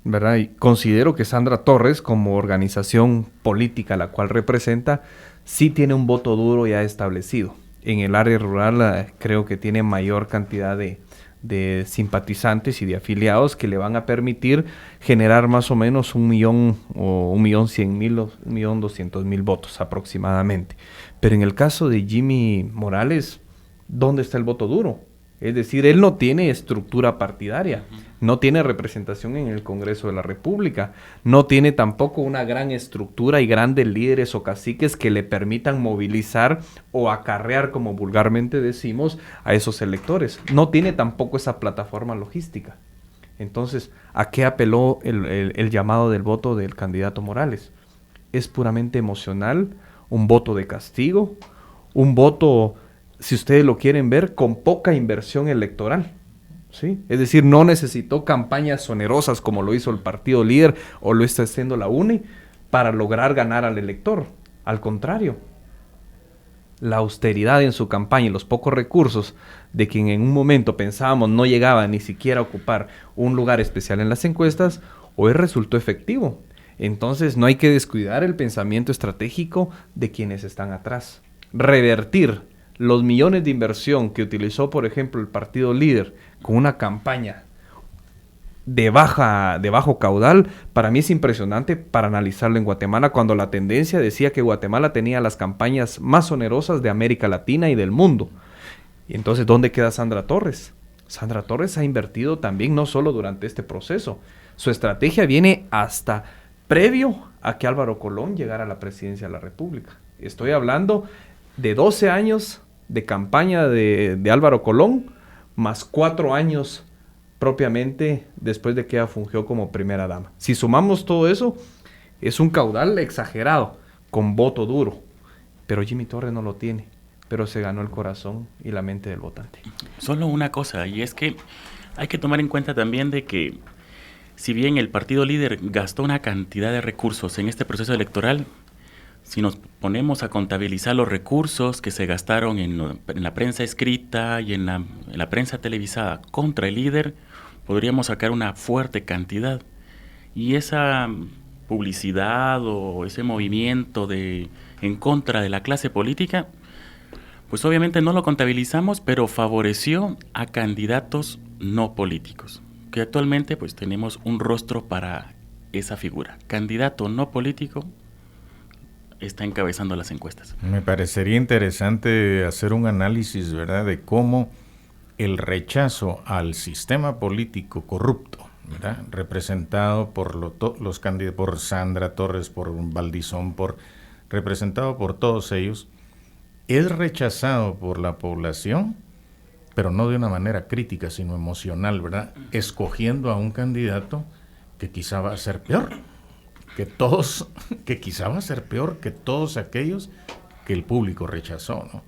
¿verdad? Y considero que Sandra Torres, como organización política la cual representa, sí tiene un voto duro ya establecido. En el área rural creo que tiene mayor cantidad de simpatizantes y de afiliados que le van a permitir generar más o menos 1.000.000 o 1.100.000 o 1.200.000 votos aproximadamente. Pero en el caso de Jimmy Morales, ¿dónde está el voto duro? Es decir, él no tiene estructura partidaria, no tiene representación en el Congreso de la República, no tiene tampoco una gran estructura y grandes líderes o caciques que le permitan movilizar o acarrear, como vulgarmente decimos, a esos electores. No tiene tampoco esa plataforma logística. Entonces, ¿a qué apeló el llamado del voto del candidato Morales? Es puramente emocional, un voto de castigo, un voto, si ustedes lo quieren ver, con poca inversión electoral, ¿sí? Es decir, no necesitó campañas onerosas como lo hizo el partido líder o lo está haciendo la UNE para lograr ganar al elector. Al contrario, la austeridad en su campaña y los pocos recursos de quien en un momento pensábamos no llegaba ni siquiera a ocupar un lugar especial en las encuestas, hoy resultó efectivo. Entonces no hay que descuidar el pensamiento estratégico de quienes están atrás. Revertir los millones de inversión que utilizó, por ejemplo, el partido líder con una campaña de bajo caudal, para mí es impresionante para analizarlo en Guatemala, cuando la tendencia decía que Guatemala tenía las campañas más onerosas de América Latina y del mundo. Y entonces, ¿dónde queda Sandra Torres? Sandra Torres ha invertido también, no solo durante este proceso. Su estrategia viene hasta previo a que Álvaro Colón llegara a la presidencia de la República. Estoy hablando de 12 años de campaña de Álvaro Colón, más 4 años propiamente después de que ella fungió como primera dama. Si sumamos todo eso, es un caudal exagerado, con voto duro. Pero Jimmy Torres no lo tiene, pero se ganó el corazón y la mente del votante. Solo una cosa, y es que hay que tomar en cuenta también de que si bien el partido líder gastó una cantidad de recursos en este proceso electoral, si nos ponemos a contabilizar los recursos que se gastaron en la prensa escrita y en la prensa televisada contra el líder, podríamos sacar una fuerte cantidad. Y esa publicidad o ese movimiento en contra de la clase política, pues obviamente no lo contabilizamos, pero favoreció a candidatos no políticos, que actualmente pues tenemos un rostro para esa figura. Candidato no político está encabezando las encuestas. Me parecería interesante hacer un análisis, ¿verdad?, de cómo el rechazo al sistema político corrupto, ¿verdad?, representado por por Sandra Torres, por Valdizón, representado por todos ellos, es rechazado por la población, pero no de una manera crítica, sino emocional, ¿verdad?, escogiendo a un candidato que quizá va a ser peor que quizá va a ser peor que todos aquellos que el público rechazó, ¿no?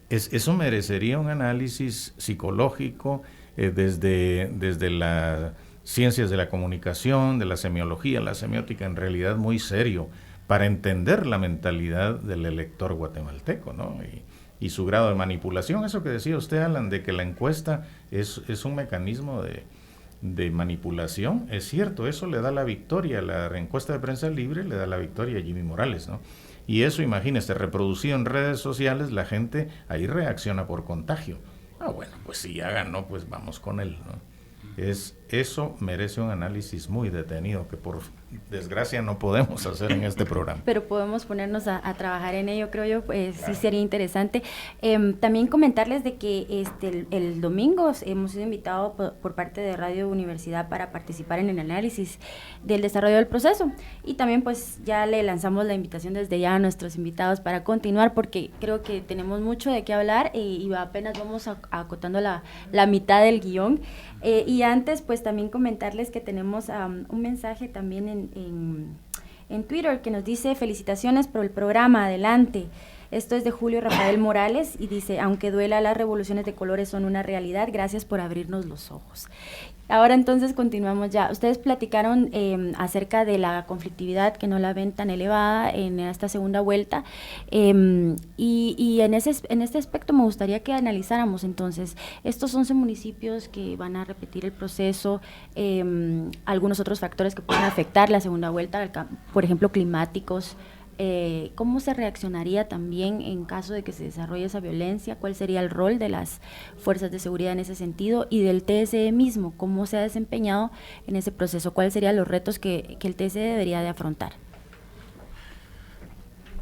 Eso merecería un análisis psicológico desde las ciencias de la comunicación, de la semiología, la semiótica, en realidad muy serio, para entender la mentalidad del elector guatemalteco, ¿no? Y su grado de manipulación. Eso que decía usted, Alan, de que la encuesta es un mecanismo de manipulación, es cierto, eso le da la victoria, la encuesta de prensa libre le da la victoria a Jimmy Morales, ¿no? Y eso, imagínese, reproducido en redes sociales, la gente ahí reacciona por contagio. Bueno, pues si ya ganó, pues vamos con él, ¿no? Eso merece un análisis muy detenido que por desgracia no podemos hacer en este programa. Pero podemos ponernos a trabajar en ello, creo yo, pues claro. Sí sería interesante. También comentarles de que el domingo hemos sido invitados por parte de Radio Universidad para participar en el análisis del desarrollo del proceso, y también pues ya le lanzamos la invitación desde ya a nuestros invitados para continuar, porque creo que tenemos mucho de qué hablar y apenas vamos acotando la mitad del guión. Y antes, pues también comentarles que tenemos un mensaje también en Twitter que nos dice: felicitaciones por el programa, adelante. Esto es de Julio Rafael Morales y dice: aunque duela, las revoluciones de colores son una realidad, gracias por abrirnos los ojos. Ahora entonces continuamos ya. Ustedes platicaron acerca de la conflictividad, que no la ven tan elevada en esta segunda vuelta, y en este aspecto me gustaría que analizáramos entonces estos 11 municipios que van a repetir el proceso, algunos otros factores que pueden afectar la segunda vuelta, por ejemplo climáticos. ¿Cómo se reaccionaría también en caso de que se desarrolle esa violencia? ¿Cuál sería el rol de las fuerzas de seguridad en ese sentido? Y del TSE mismo, ¿cómo se ha desempeñado en ese proceso? ¿Cuáles serían los retos que el TSE debería de afrontar?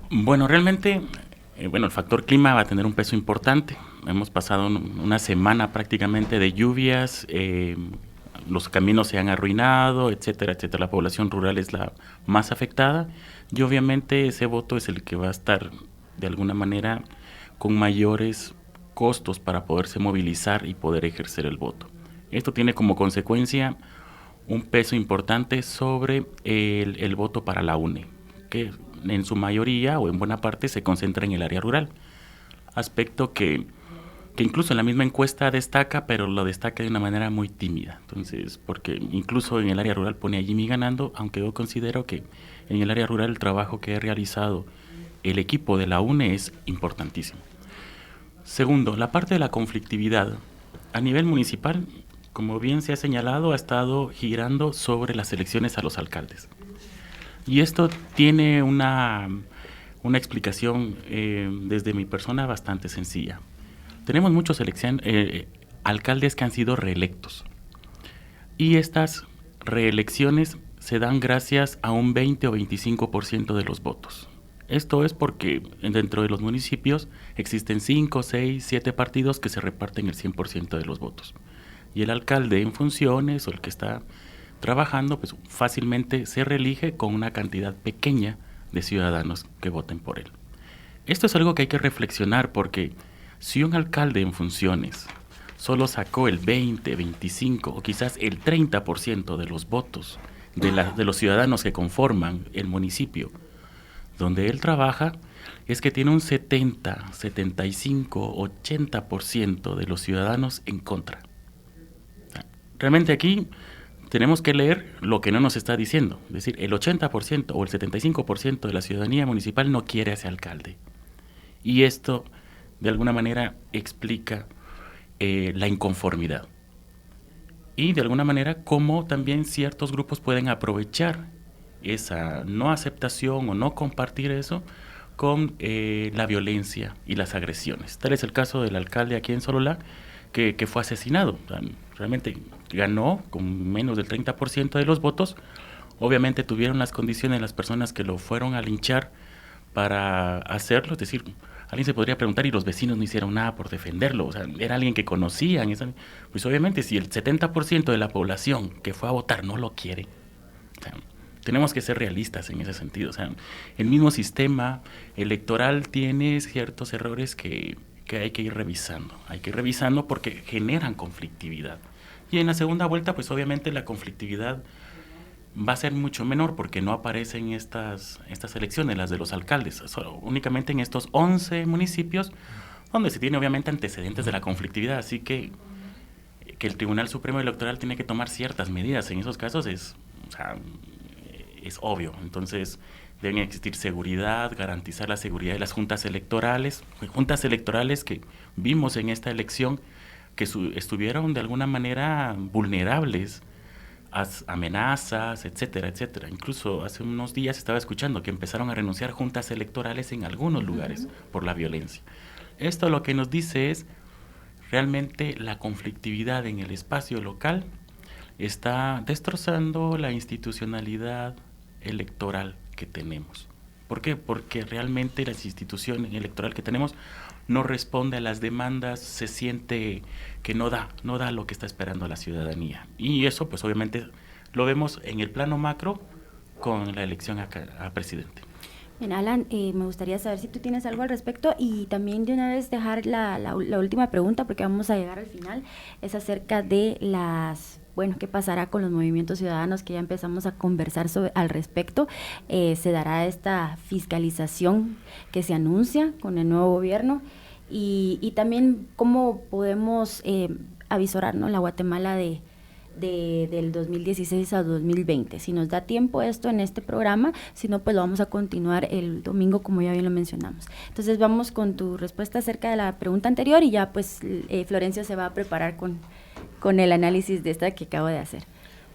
Bueno, realmente, el factor clima va a tener un peso importante. Hemos pasado una semana prácticamente de lluvias, los caminos se han arruinado, etcétera, etcétera. La población rural es la más afectada y obviamente ese voto es el que va a estar de alguna manera con mayores costos para poderse movilizar y poder ejercer el voto. Esto tiene como consecuencia un peso importante sobre el voto para la UNE, que en su mayoría o en buena parte se concentra en el área rural, aspecto que incluso en la misma encuesta destaca, pero lo destaca de una manera muy tímida. Entonces, porque incluso en el área rural pone a Jimmy ganando, aunque yo considero que en el área rural el trabajo que ha realizado el equipo de la UNE es importantísimo. Segundo, la parte de la conflictividad. A nivel municipal, como bien se ha señalado, ha estado girando sobre las elecciones a los alcaldes. Y esto tiene una explicación desde mi persona bastante sencilla. Tenemos muchos alcaldes que han sido reelectos. Y estas reelecciones se dan gracias a un 20 o 25% de los votos. Esto es porque dentro de los municipios existen 5, 6, 7 partidos que se reparten el 100% de los votos. Y el alcalde en funciones o el que está trabajando, pues fácilmente se reelige con una cantidad pequeña de ciudadanos que voten por él. Esto es algo que hay que reflexionar, porque si un alcalde en funciones solo sacó el 20, 25 o quizás el 30% de los votos de los ciudadanos que conforman el municipio donde él trabaja, es que tiene un 70, 75, 80% de los ciudadanos en contra. Realmente aquí tenemos que leer lo que no nos está diciendo. Es decir, el 80% o el 75% de la ciudadanía municipal no quiere a ese alcalde. Y esto, de alguna manera, explica la inconformidad. Y de alguna manera, cómo también ciertos grupos pueden aprovechar esa no aceptación o no compartir eso con la violencia y las agresiones. Tal es el caso del alcalde aquí en Sololá, que fue asesinado. Realmente ganó con menos del 30% de los votos. Obviamente tuvieron las condiciones las personas que lo fueron a linchar para hacerlo. Es decir, alguien se podría preguntar, ¿y los vecinos no hicieron nada por defenderlo? O sea, era alguien que conocían. Pues obviamente si el 70% de la población que fue a votar no lo quiere, o sea, tenemos que ser realistas en ese sentido. O sea, el mismo sistema electoral tiene ciertos errores que hay que ir revisando. Hay que ir revisando porque generan conflictividad. Y en la segunda vuelta, pues obviamente la conflictividad va a ser mucho menor porque no aparecen estas elecciones, las de los alcaldes, únicamente en estos 11 municipios donde se tiene obviamente antecedentes de la conflictividad. Así que el Tribunal Supremo Electoral tiene que tomar ciertas medidas. En esos casos es obvio. Entonces deben existir seguridad, garantizar la seguridad de las juntas electorales que vimos en esta elección que estuvieron de alguna manera vulnerables a amenazas, etcétera, etcétera. Incluso hace unos días estaba escuchando que empezaron a renunciar juntas electorales en algunos lugares por la violencia. Esto lo que nos dice es realmente la conflictividad en el espacio local está destrozando la institucionalidad electoral que tenemos. ¿Por qué? Porque realmente la institución electoral que tenemos no responde a las demandas, se siente que no da lo que está esperando la ciudadanía. Y eso pues obviamente lo vemos en el plano macro con la elección a presidente. Bien, Alan, me gustaría saber si tú tienes algo al respecto y también de una vez dejar la última pregunta, porque vamos a llegar al final, es acerca de qué pasará con los movimientos ciudadanos, que ya empezamos a conversar al respecto. Se dará esta fiscalización que se anuncia con el nuevo gobierno y también cómo podemos avisorar, ¿no?, la Guatemala del 2016 a 2020. Si nos da tiempo esto en este programa, si no, pues lo vamos a continuar el domingo, como ya bien lo mencionamos. Entonces vamos con tu respuesta acerca de la pregunta anterior y ya pues Florencio se va a preparar con el análisis de esta que acabo de hacer.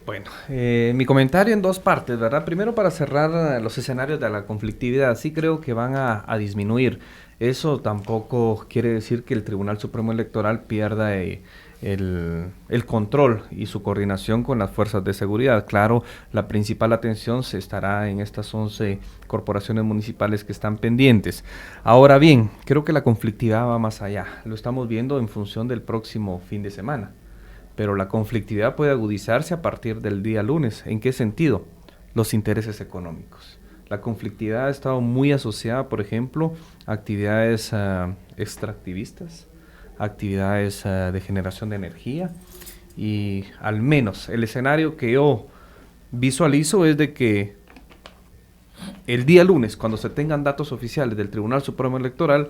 Bueno, mi comentario en dos partes, ¿verdad? Primero, para cerrar los escenarios de la conflictividad, sí creo que van a disminuir. Eso tampoco quiere decir que el Tribunal Supremo Electoral pierda el control y su coordinación con las fuerzas de seguridad. Claro, la principal atención se estará en estas 11 corporaciones municipales que están pendientes. Ahora bien, creo que la conflictividad va más allá. Lo estamos viendo en función del próximo fin de semana. Pero la conflictividad puede agudizarse a partir del día lunes. ¿En qué sentido? Los intereses económicos. La conflictividad ha estado muy asociada, por ejemplo, a actividades extractivistas, actividades de generación de energía, y al menos el escenario que yo visualizo es de que el día lunes, cuando se tengan datos oficiales del Tribunal Supremo Electoral,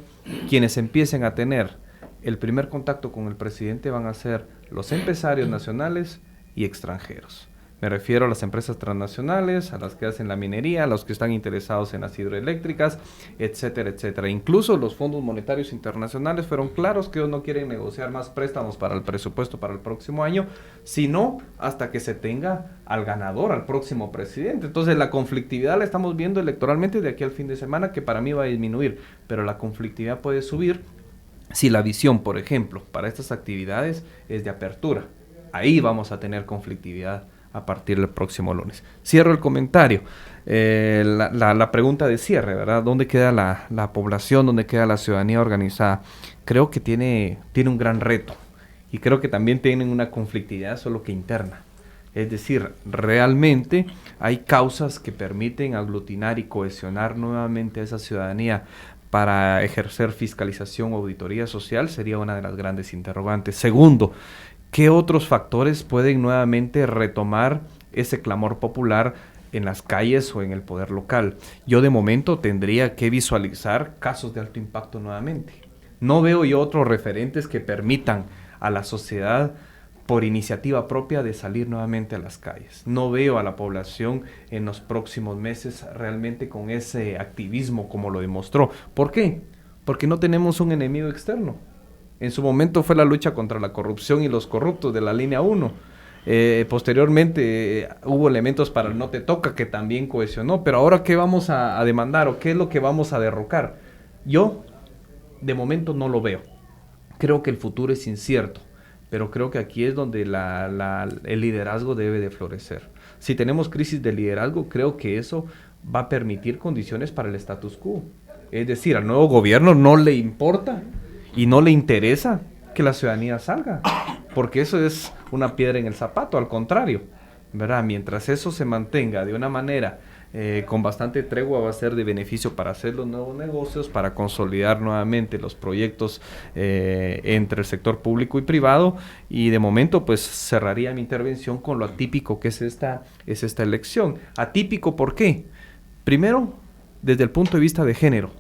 quienes empiecen a tener el primer contacto con el presidente van a ser los empresarios nacionales y extranjeros. Me refiero a las empresas transnacionales, a las que hacen la minería, a los que están interesados en las hidroeléctricas, etcétera, etcétera. Incluso los fondos monetarios internacionales fueron claros que ellos no quieren negociar más préstamos para el presupuesto para el próximo año, sino hasta que se tenga al ganador, al próximo presidente. Entonces la conflictividad la estamos viendo electoralmente de aquí al fin de semana, que para mí va a disminuir, pero la conflictividad puede subir si la visión, por ejemplo, para estas actividades es de apertura. Ahí vamos a tener conflictividad a partir del próximo lunes. Cierro el comentario. La pregunta de cierre, ¿verdad? ¿Dónde queda la población? ¿Dónde queda la ciudadanía organizada? Creo que tiene un gran reto y creo que también tienen una conflictividad solo que interna. Es decir, realmente hay causas que permiten aglutinar y cohesionar nuevamente a esa ciudadanía para ejercer fiscalización o auditoría social. Sería una de las grandes interrogantes. Segundo, ¿qué otros factores pueden nuevamente retomar ese clamor popular en las calles o en el poder local? Yo de momento tendría que visualizar casos de alto impacto nuevamente. No veo yo otros referentes que permitan a la sociedad por iniciativa propia de salir nuevamente a las calles. No veo a la población en los próximos meses realmente con ese activismo como lo demostró. ¿Por qué? Porque no tenemos un enemigo externo. En su momento fue la lucha contra la corrupción y los corruptos de la línea 1. Posteriormente hubo elementos para el no te toca que también cohesionó. Pero ahora, ¿qué vamos a demandar o qué es lo que vamos a derrocar? Yo, de momento, no lo veo. Creo que el futuro es incierto. Pero creo que aquí es donde el liderazgo debe de florecer. Si tenemos crisis de liderazgo, creo que eso va a permitir condiciones para el status quo. Es decir, al nuevo gobierno no le importa y no le interesa que la ciudadanía salga, porque eso es una piedra en el zapato, al contrario, ¿verdad? Mientras eso se mantenga de una manera con bastante tregua, va a ser de beneficio para hacer los nuevos negocios, para consolidar nuevamente los proyectos entre el sector público y privado, y de momento pues cerraría mi intervención con lo atípico que es esta elección. Atípico, ¿por qué? Primero, desde el punto de vista de género.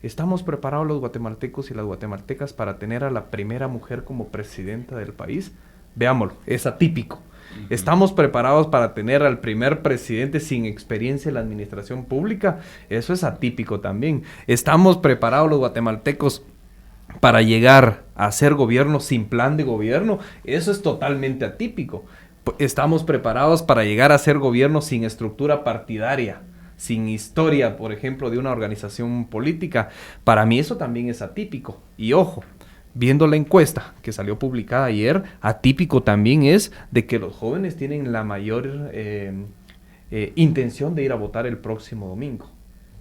¿Estamos preparados los guatemaltecos y las guatemaltecas para tener a la primera mujer como presidenta del país? Veámoslo, es atípico. ¿Estamos preparados para tener al primer presidente sin experiencia en la administración pública? Eso es atípico también. ¿Estamos preparados los guatemaltecos para llegar a hacer gobierno sin plan de gobierno? Eso es totalmente atípico. ¿Estamos preparados para llegar a hacer gobierno sin estructura partidaria, sin historia, por ejemplo, de una organización política? Para mí eso también es atípico. Y ojo, viendo la encuesta que salió publicada ayer, atípico también es de que los jóvenes tienen la mayor intención de ir a votar el próximo domingo.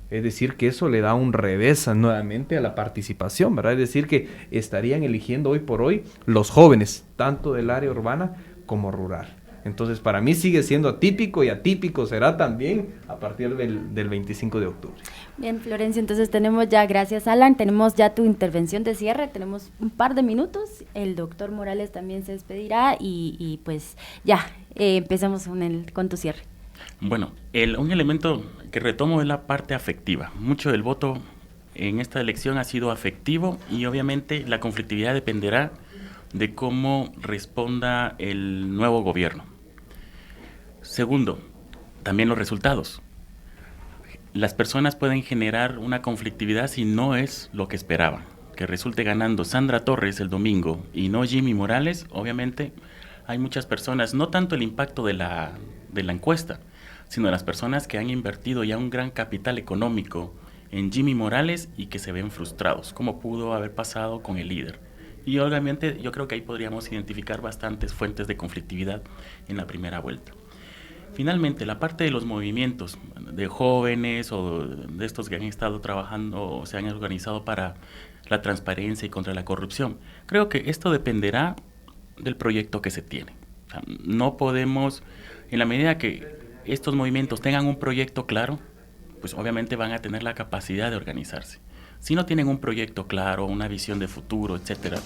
Es decir, que eso le da un revés nuevamente a la participación, ¿verdad? Es decir, que estarían eligiendo hoy por hoy los jóvenes, tanto del área urbana como rural. Entonces, para mí sigue siendo atípico, y atípico será también a partir del 25 de octubre. Bien, Florencio, entonces tenemos ya, gracias Alan, tenemos ya tu intervención de cierre, tenemos un par de minutos, el doctor Morales también se despedirá y pues ya, empezamos con tu cierre. Bueno, un elemento que retomo es la parte afectiva. Mucho del voto en esta elección ha sido afectivo, y obviamente la conflictividad dependerá de cómo responda el nuevo gobierno. Segundo, también los resultados. Las personas pueden generar una conflictividad si no es lo que esperaban. Que resulte ganando Sandra Torres el domingo y no Jimmy Morales, obviamente hay muchas personas, no tanto el impacto de la encuesta, sino las personas que han invertido ya un gran capital económico en Jimmy Morales y que se ven frustrados, como pudo haber pasado con el líder. Y obviamente yo creo que ahí podríamos identificar bastantes fuentes de conflictividad en la primera vuelta. Finalmente, la parte de los movimientos de jóvenes o de estos que han estado trabajando o se han organizado para la transparencia y contra la corrupción, creo que esto dependerá del proyecto que se tiene. O sea, no podemos, en la medida que estos movimientos tengan un proyecto claro, pues obviamente van a tener la capacidad de organizarse. Si no tienen un proyecto claro, una visión de futuro, etcétera,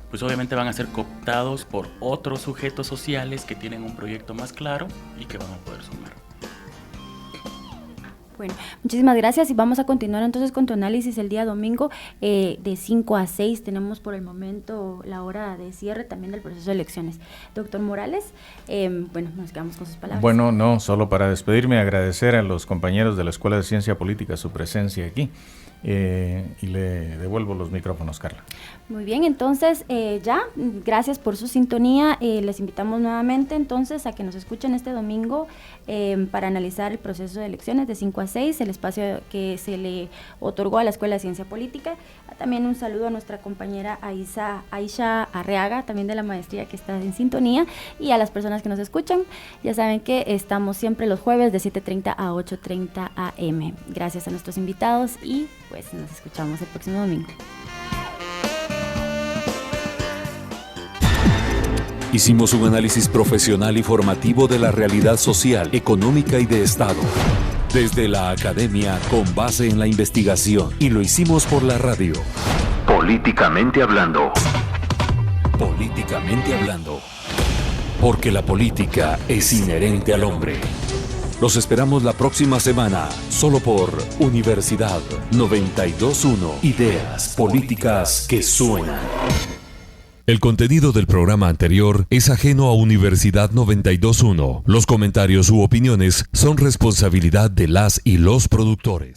pues obviamente van a ser cooptados por otros sujetos sociales que tienen un proyecto más claro y que van a poder sumar. Bueno, muchísimas gracias y vamos a continuar entonces con tu análisis el día domingo de 5 a 6. Tenemos por el momento la hora de cierre también del proceso de elecciones. Doctor Morales, bueno, nos quedamos con sus palabras. Bueno, no, solo para despedirme, agradecer a los compañeros de la Escuela de Ciencia Política su presencia aquí. Y le devuelvo los micrófonos, Carla. Muy bien, entonces gracias por su sintonía. Les invitamos nuevamente entonces a que nos escuchen este domingo para analizar el proceso de elecciones de 5 a 6, el espacio que se le otorgó a la Escuela de Ciencia Política. También un saludo a nuestra compañera Aisha Arreaga, también de la maestría, que está en sintonía, y a las personas que nos escuchan. Ya saben que estamos siempre los jueves de 7:30 a 8:30 am. Gracias a nuestros invitados y pues nos escuchamos el próximo domingo. Hicimos un análisis profesional y formativo de la realidad social, económica y de Estado, desde la academia con base en la investigación, y lo hicimos por la radio. Políticamente hablando. Políticamente hablando. Porque la política es inherente al hombre. Los esperamos la próxima semana, solo por Universidad 92.1. Ideas políticas que suenan. El contenido del programa anterior es ajeno a Universidad 92.1. Los comentarios u opiniones son responsabilidad de las y los productores.